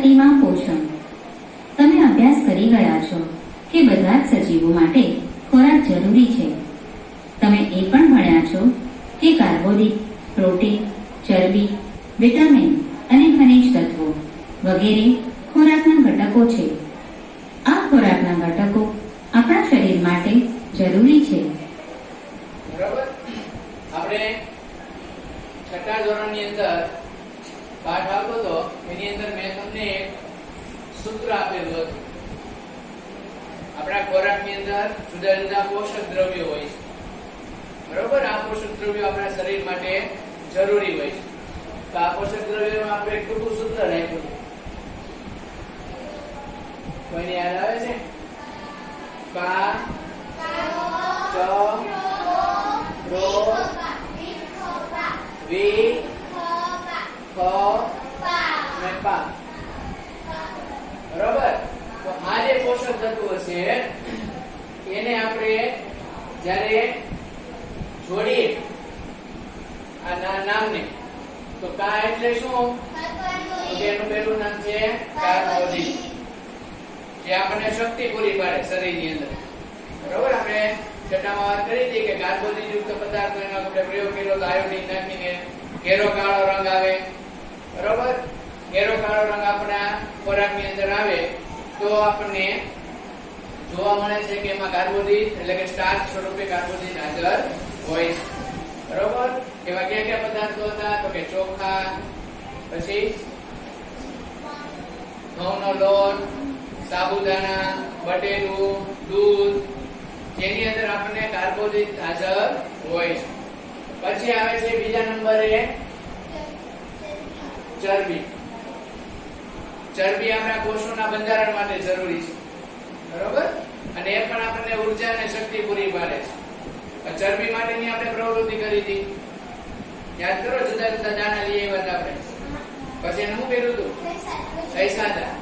વનસ્પતિમાં પોષણ. તમે અભ્યાસ કરી ગયા છો કે બધા જ સજીવો માટે ખોરાક જરૂરી છે. તમે એ પણ ભણ્યા છો કે કાર્બોદિત, પ્રોટીન, ચરબી, વિટામિન અને ખનિજ તત્વો વગેરે ખોરાકના ઘટકો છે. આ ખોરાકના ઘટકો આપણા શરીર માટે જરૂરી છે. બરાબર. આપણે છઠ્ઠા ધોરણની અંદર પાઠ આવતો હતો એની અંદર મેં તમને એક સૂત્ર આપેલું હતું. આપણા ખોરાકની અંદર જુદા જુદા પોષક દ્રવ્યો હોય છે. બરોબર. આ પોષક દ્રવ્યો આપણા શરીર માટે જરૂરી હોય છે. તો આ પોષક દ્રવ્યોનું આપણે એક ટૂંકું સૂત્ર રાખ્યું છે. કોઈને યાદ આવે છે? કા ચ રો વી ખ ને પા. બરોબર. તો આ જે પોષક તત્વો છે એને આપણે જ્યારે જોડીએ આ નામને તો કા એટલે શું? તો એનું પહેલું નામ છે કાર્બોદિત, જે આપણને શક્તિ પૂરી પાડે શરીરની અંદર. બરોબર. આપણે છઠ્ઠામાં વાત કરી હતી કે કાર્બોદિત યુક્ત પદાર્થો એનો આપણે પ્રયોગ કર્યો તો આયોડીન નાખીને ઘેરો કાળો રંગ આવે. બરોબર. ઘેરો કાળો રંગ આપણા ખોરાકની અંદર આવે તો આપણને જોવા મળે છે કે એમાં કાર્બોદિત એટલે કે સ્ટાર્ચ સ્વરૂપે કાર્બોદિત હાજર હોય છે. બરોબર. એવા કયા કયા પદાર્થો હતા? તો કે ચોખા, પછી ઘઉંનો લોટ, સાબુદાણા, બટેલું, દૂધ, જેની અંદર આપણને કાર્બોદિત હાજર હોય છે. પછી આવે છે બીજા નંબરે ચરબી. ચરબી આપણા કોષોના બંધારણ માટે જરૂરી છે. બરોબર. અને એ પણ આપણને ઉર્જા અને શક્તિ પૂરી પાડે છે. ચરબી માટેની આપણે પ્રવૃત્તિ કરી હતી, યાદ કરો. જુદા જુદા દાણા લઈ આવ્યા આપણે. પછી એને શું કર્યું હતું? ઘસ્યા.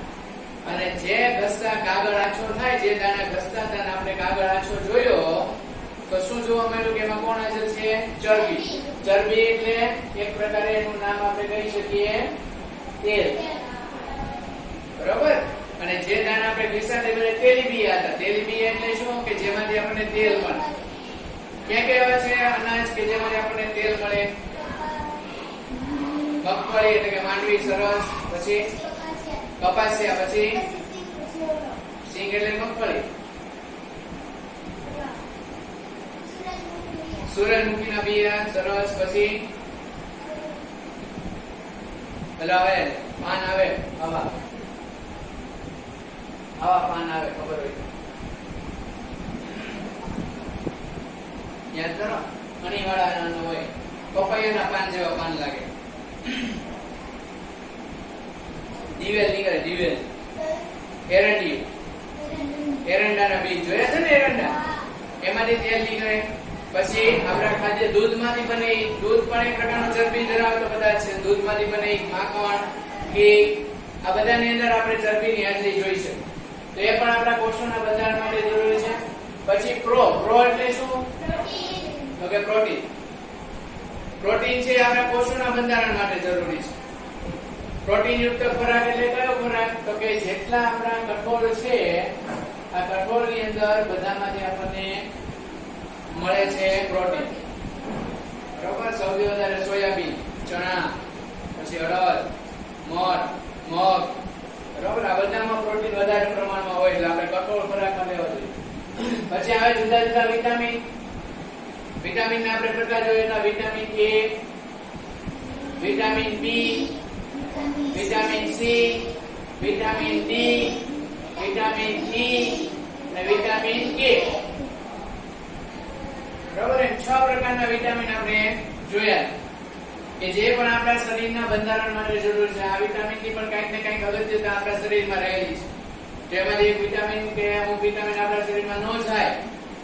અને જે ઘસતા કાગળ આછો થાય, જે દાણા ઘસતા હતા આપણે કાગળ આછો જોયો તો શું જોવા મળ્યું કે એમાં કોણ હાજર છે? ચરબી. ચરબી એટલે એક પ્રકારે એનું નામ આપણે કહી શકીએ તેલ. બરોબર. અને જે દાણા આપણે ઘસ્યા તે તેલીબિયા હતા. તેલીબિયા એટલે શું? કે જેમાંથી આપણને તેલ મળે. ક્યાં કહેવા છે અનાજ કે જેમાંથી આપણને તેલ મળે? મગફળી એટલે કે માંડવી, સરસ, પછી કપાસિયા, પછી સિંગ એટલે મગફળી, સૂરજમુખીના બિયા, સરસ, પછી પેલા આવે પાન આવે, આવા પાન આવે, ખબર હોય યાદ કરો. અણી વાળા હોય, પપૈયાના પાન જેવા પાન લાગે. દિવેલ નીકળે, દિવેલ. એરંડિયું, એરંડાના બીજ જોયા છે ને? એરંડા એમાંથી તેલ નીકળે. પછી આપણા ખાદ્ય દૂધમાંથી બને, દૂધ પણ એક પ્રકારનો ચરબી ધરાવતો પદાર્થ છે. દૂધમાંથી બને માખણ, ઘી, આ બધાની અંદર આપણે ચરબીની હાજરી જોઈ છે. તો એ પણ આપણા કોષોના બંધારણ માટે જરૂરી છે. પછી પ્રો એટલે શું? તો કે પ્રોટીન. પ્રોટીન છે આપણા કોષોના બંધારણ માટે જરૂરી છે. પ્રોટીન યુક્ત ખોરાક એટલે કયો ખોરાક? તો કે જેટલા આપણા કઠોળ છે આ કઠોળની અંદર બધામાંથી આપણને મળે છે પ્રોટીન. બરોબર. સૌથી વધારે સોયાબીન, ચણા, પછી અડદ, મઠ, મગ. બરોબર. આ બધામાં પ્રોટીન વધારે પ્રમાણમાં હોય એટલે આપણે કઠોળ ખોરાકમાં લેવો જોઈએ. પછી આવે જુદા જુદા વિટામિન. વિટામિન ના આપણે પ્રકાર જોઈએ તો vitamin A, vitamin B, vitamin C, vitamin D, vitamin E અને વિટામિન K. બરાબર. એમ 6 પ્રકારના વિટામિન આપણે જોયા કે જે પણ આપણા શરીરના બંધારણ માટે જરૂરી છે. આ વિટામિન ની પણ કંઈક ને કંઈક અગત્યતા આપણા શરીરમાં રહેલી છે. જેમાંથી એક વિટામિન કે અમુક વિટામિન આપણા શરીરમાં ન જાય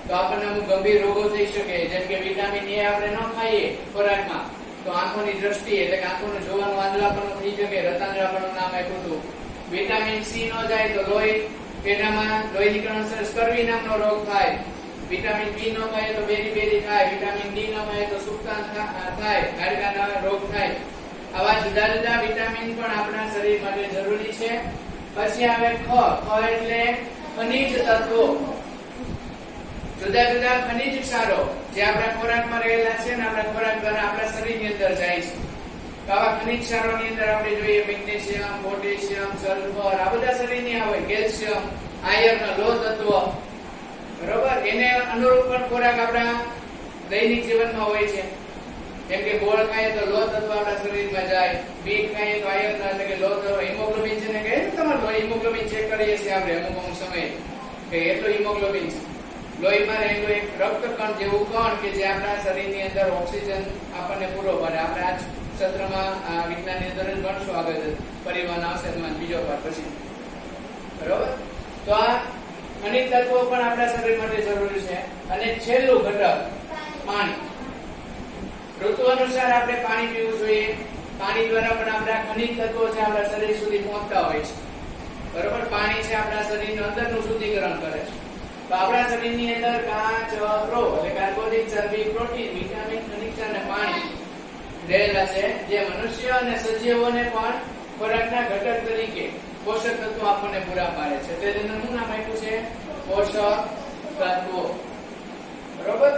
તો આપણને અમુક ગંભીર રોગો થઈ શકે. જેમ કે વિટામિન A આપણે ન ખાઈએ ખોરાકમાં તો આંખોની દ્રષ્ટિ એટલે કે આંખોનું જોવાનું વાંદરાપણું થઈ શકે. રતાંધળાપણું નામ આપ્યું હતું. વિટામિન C ન જાય તો લોહી પેટામાં લોહી નીકળણ સ્કર્વી નામનો રોગ થાય. વિટામિન B ન મળે તો બેરી થાય. વિટામિન D ન મળે તો સુક્તાન થાય, હાડકાના રોગ થાય. આવા જુદા જુદા વિટામિન પણ આપણા શરીર માટે જરૂરી છે. પછી આવે ખ એટલે ખનિજ તત્વો. જુદા જુદા ખનિજ ક્ષારો જે આપણા ખોરાકમાં રહેલા છે ને આપણા ખોરાક દ્વારા આપણા શરીરની અંદર જાય છે. તો આવા ખનિજ ક્ષારોની અંદર આપણે જોઈએ મેગ્નેશિયમ, પોટેશિયમ, સલ્ફર, આ બધા શરીરની આવે. કેલ્શિયમ, આયર્ન, લોહ તત્વ, બરોબર. એને અનુરૂપ પણ ખોરાક આપણા દૈનિક જીવનમાં હોય છે. જેમ કે ગોળ ખાઈએ તો લોહ તત્વ આપણા શરીરમાં જાય, બીટ ખાઈએ તો આયર્ન એટલે કે લોહ તત્વ, હિમોગ્લોબિન છે ને કહે છે તમારે હિમોગ્લોબિન ચેક કરીએ છીએ આપણે અમુક સમયે કે એટલું હિમોગ્લોબિન છે. લોહીમાં રહેલું એક રક્તકણ જેવું કણ કે જે આપણા શરીરની અંદર ઓક્સિજન આપણને પૂરો પાડે. આપણે આ સત્રમાં આ વિજ્ઞાનની અંદર જ ભણશું આગળ પરિવહન આવશે બીજો પાઠ પછી, બરોબર. તો આ ખનિજ તત્વો પણ આપણા શરીર માટે જરૂરી છે. અને છેલ્લું ઘટક પાણી. ઋતુ અનુસાર આપણે પાણી પીવું જોઈએ. પાણી દ્વારા પણ આપણા ખનિજ તત્વો છે આપણા શરીર સુધી પહોંચતા હોય છે, બરોબર. પાણી છે આપણા શરીરનું અંદરનું શુદ્ધિકરણ કરે છે. તો આપણા શરીરની અંદર કાચ, પ્રો એટલે કાર્બોદિત, ચરબી, પ્રોટીન, વિટામિન, ખનિજ અને પાણી રહેલા છે, જે મનુષ્ય અને સજીવોને પણ ખોરાકના ઘટક તરીકે પોષક તત્વો આપણને પૂરા પાડે છે. તેનું નામ આપ્યું છે પોષક તત્વો, બરોબર.